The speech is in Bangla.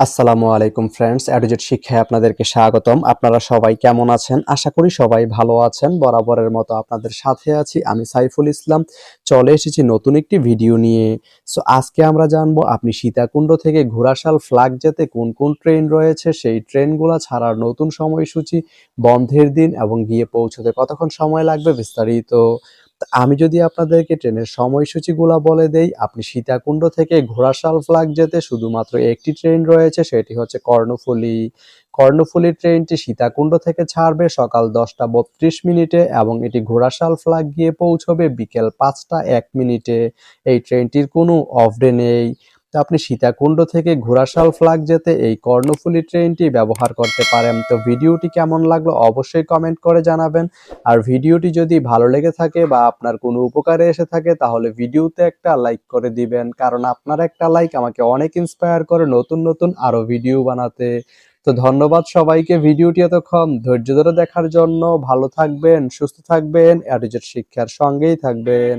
আসসালামু আলাইকুম ফ্রেন্ডস, এডুজেট শিক্ষায় আপনাদেরকে স্বাগতম। আপনারা সবাই কেমন আছেন? আশা করি সবাই ভালো আছেন। বরাবরের মতো আপনাদের সাথে আছি আমি সাইফুল ইসলাম। চলে এসেছি নতুন একটি ভিডিও নিয়ে। আজকে আমরা জানবো আপনি সীতাকুণ্ড থেকে ঘোড়াশাল ফ্ল্যাগ যেতে কোন কোন ট্রেন রয়েছে, সেই ট্রেনগুলো ছাড়ার নতুন সময়সূচি, বন্ধের দিন এবং গিয়ে পৌঁছতে কতক্ষণ সময় লাগবে বিস্তারিত। আমি যদি আপনাদেরকে ট্রেনের সময়সূচিগুলা বলে দেই, আপনি সীতাকুণ্ড থেকে ঘোড়াশাল ফ্ল্যাগ যেতে শুধুমাত্র একটি ট্রেন রয়েছে, সেটি হচ্ছে কর্ণফুলী। কর্ণফুলী ট্রেনটি সীতাকুণ্ড থেকে ছাড়বে সকাল 10টা 32 মিনিটে এবং এটি ঘোড়াশাল ফ্ল্যাগ গিয়ে পৌঁছবে বিকেল 5টা 1 মিনিটে। এই ট্রেনটির কোনো অফ ডে নেই। তো আপনি সীতাকুণ্ড থেকে ঘোড়াশাল ফ্ল্যাগ যেতে এই কর্ণফুলী ট্রেনটি ব্যবহার করতে পারেন। তো ভিডিওটি কেমন লাগলো অবশ্যই কমেন্ট করে জানাবেন। আর ভিডিওটি যদি ভালো লেগে থাকে বা আপনার কোনো উপকারে এসে থাকে তাহলে ভিডিওতে একটা লাইক করে দিবেন, কারণ আপনার একটা লাইক আমাকে অনেক ইন্সপায়ার করে নতুন নতুন আরো ভিডিও বানাতে। তো ধন্যবাদ সবাইকে ভিডিওটি এতক্ষণ ধৈর্য ধরে দেখার জন্য। ভালো থাকবেন, সুস্থ থাকবেন, এডুজেট শিক্ষার সঙ্গেই থাকবেন।